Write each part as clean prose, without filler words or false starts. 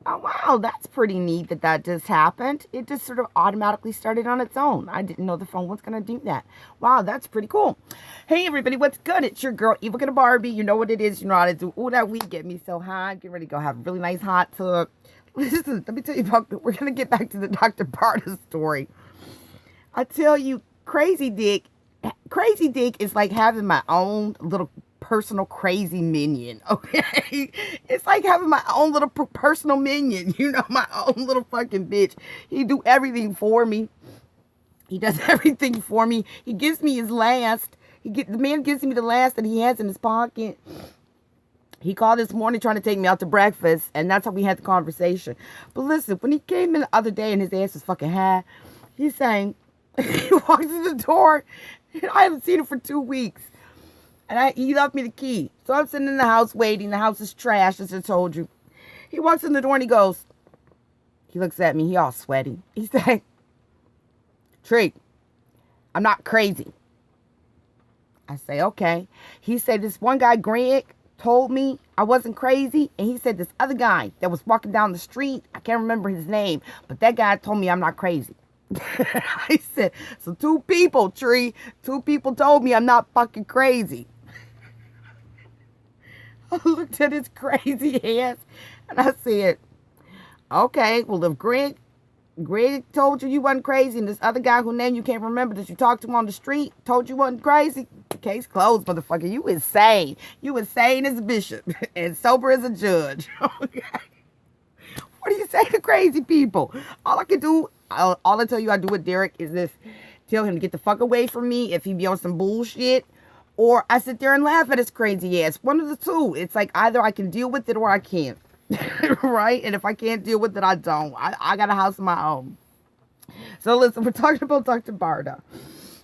Oh, wow, that's pretty neat that just happened. It just sort of automatically started on its own. I didn't know the phone was going to do that. Wow, that's pretty cool. Hey, everybody, what's good? It's your girl, Eva Gonna Barbie. You know what it is. You know how to do. Ooh, that weed get me so high. Get ready to go have a really nice hot tub. Listen, let me tell you about, we're going to get back to the Dr. Barta story. I tell you, Crazy Dick is like having my own little personal crazy minion, okay? It's like having my own little personal minion, my own little fucking bitch. He do everything for me. He does everything for me. He gives me his last. The man gives me the last that he has in his pocket. He called this morning trying to take me out to breakfast, and that's how we had the conversation. But listen, when he came in the other day and his ass was fucking high, he's saying, he walks in the door, and I haven't seen him for 2 weeks. And he left me the key. So I'm sitting in the house waiting. The house is trash, as I told you. He walks in the door and he looks at me. He all sweaty. He said, Tree, I'm not crazy. I say, okay. He said, this one guy, Greg, told me I wasn't crazy. And he said, this other guy that was walking down the street, I can't remember his name, but that guy told me I'm not crazy. I said, so 2 people, Tree. 2 people told me I'm not fucking crazy. I looked at his crazy ass and I said, okay, well, if Greg told you wasn't crazy, and this other guy whose name you can't remember that you talked to on the street told you wasn't crazy, case closed, motherfucker. You insane. You insane as a bishop and sober as a judge. Okay. What do you say to crazy people? All I tell you I do with Derek is this: tell him to get the fuck away from me if he be on some bullshit, or I sit there and laugh at his crazy ass. One of the two. It's like either I can deal with it or I can't. Right? And if I can't deal with it, I don't. I got a house of my own. So listen, we're talking about Dr. Barta.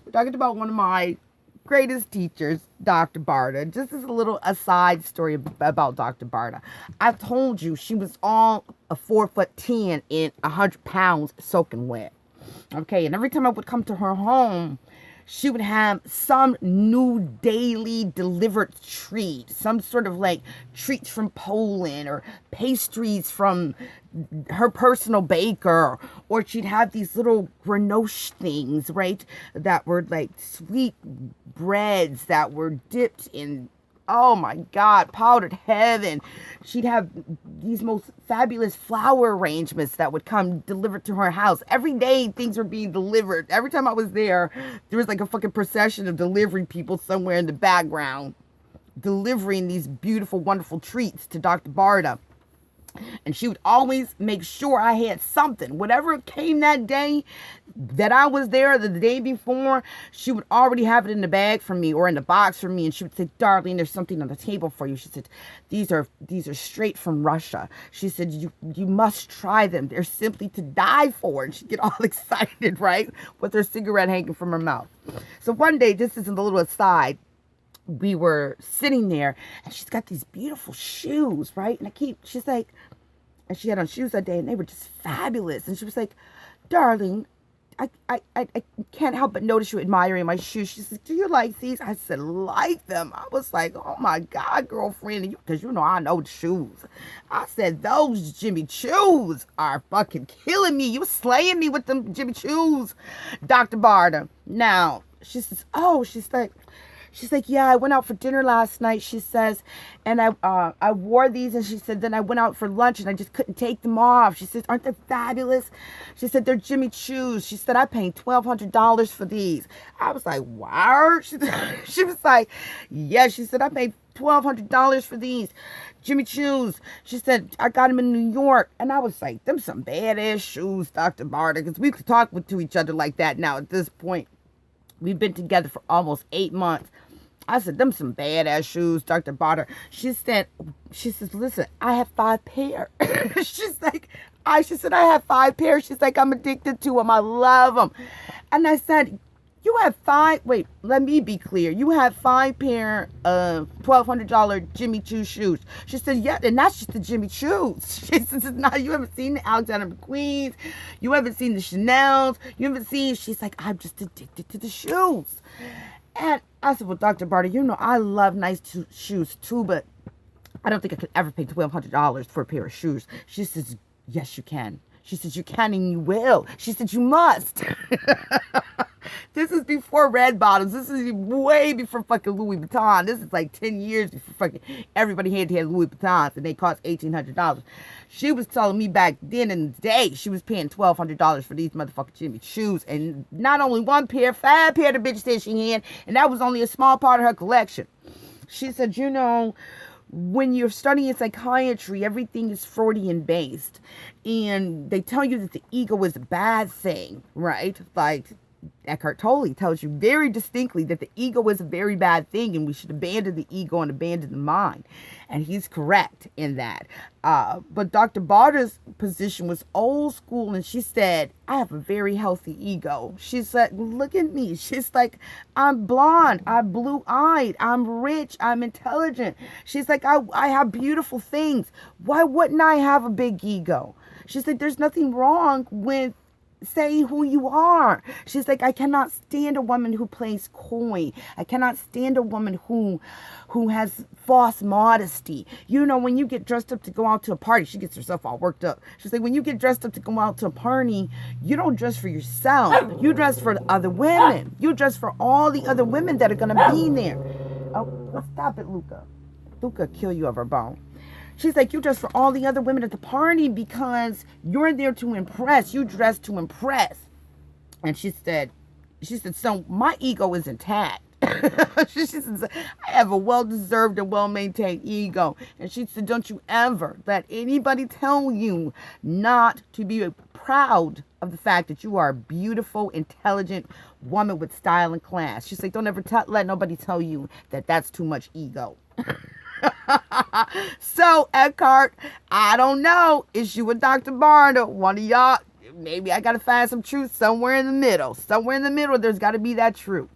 We're talking about one of my greatest teachers, Dr. Barta. Just as a little aside story about Dr. Barta. I've told you she was all a 4'10" and 100 pounds soaking wet. Okay, and every time I would come to her home, she would have some new daily delivered treat, some sort of like treats from Poland or pastries from her personal baker, or she'd have these little granoche things, right, that were like sweet breads that were dipped in, oh my God, powdered heaven. She'd have these most fabulous flower arrangements that would come delivered to her house. Every day things were being delivered. Every time I was there was like a fucking procession of delivery people somewhere in the background delivering these beautiful, wonderful treats to Dr. Barta. And she would always make sure I had something. Whatever came that day that I was there, the day before, she would already have it in the bag for me or in the box for me. And she would say, darling, there's something on the table for you. She said, these are straight from Russia. She said, you must try them. They're simply to die for. And she'd get all excited, right, with her cigarette hanging from her mouth. So one day, just as a little aside, we were sitting there and she's got these beautiful shoes, right? And she's like, and she had on shoes that day and they were just fabulous. And she was like, darling, I can't help but notice you admiring my shoes. She said, do you like these? I said, like them. I was like, oh my God, girlfriend. Because I know the shoes. I said, those Jimmy Choos are fucking killing me. You slaying me with them Jimmy Choos, Dr. Barta. Now, she says, she's like, yeah, I went out for dinner last night, she says, and I wore these, and she said, then I went out for lunch, and I just couldn't take them off. She says, aren't they fabulous? She said, they're Jimmy Choos. She said, I paid $1,200 for these. I was like, wow. She was like, yeah. She said, I paid $1,200 for these Jimmy Choos. She said, I got them in New York. And I was like, them some badass shoes, Dr. Barta, because we could talk to each other like that now at this point. We've been together for almost 8 months. I said, them some badass shoes, Dr. Barta. She says, listen, I have 5 pair. She said, I have 5 pairs. She's like, I'm addicted to them. I love them. And I said, you have 5, wait, let me be clear. You have 5 pair of $1,200 Jimmy Choo shoes. She said, yeah, and that's just the Jimmy Choos. She says, no, you haven't seen the Alexander McQueen's. You haven't seen the Chanel's. You haven't seen, she's like, I'm just addicted to the shoes. And I said, well, Dr. Barta, I love nice shoes too, but I don't think I could ever pay $1,200 for a pair of shoes. She says, Yes, you can. She said, you can and you will. She said, you must. This is before red bottoms. This is way before fucking Louis Vuitton. This is like 10 years before fucking everybody had to have Louis Vuittons, and they cost $1,800. She was telling me back then in the day, she was paying $1,200 for these motherfucking Jimmy shoes. And not only one pair, 5 pair the bitch said she had, and that was only a small part of her collection. She said, you know, when you're studying psychiatry, everything is Freudian based. And they tell you that the ego is a bad thing, right? Like, Eckhart Tolle tells you very distinctly that the ego is a very bad thing and we should abandon the ego and abandon the mind. And he's correct in that. But Dr. Barta's position was old school, and she said, I have a very healthy ego. She said, look at me. She's like, I'm blonde, I'm blue-eyed, I'm rich, I'm intelligent. She's like, I have beautiful things. Why wouldn't I have a big ego? She's like, there's nothing wrong with saying who you are. She's like, I cannot stand a woman who plays coy. I cannot stand a woman who has false modesty. You know, when you get dressed up to go out to a party, she gets herself all worked up. She's like, when you get dressed up to go out to a party, you don't dress for yourself. You dress for the other women. You dress for all the other women that are going to be there. Oh, stop it, Luca. Luca kill you over a bone. She's like, you dress for all the other women at the party because you're there to impress. You dress to impress. And she said, so my ego is intact. She said, I have a well-deserved and well-maintained ego. And she said, don't you ever let anybody tell you not to be proud of the fact that you are a beautiful, intelligent woman with style and class. She's like, don't ever let nobody tell you that that's too much ego. So, Eckhart, I don't know. Is you and Dr. Barta, one of y'all? Maybe I got to find some truth somewhere in the middle. Somewhere in the middle, there's got to be that truth.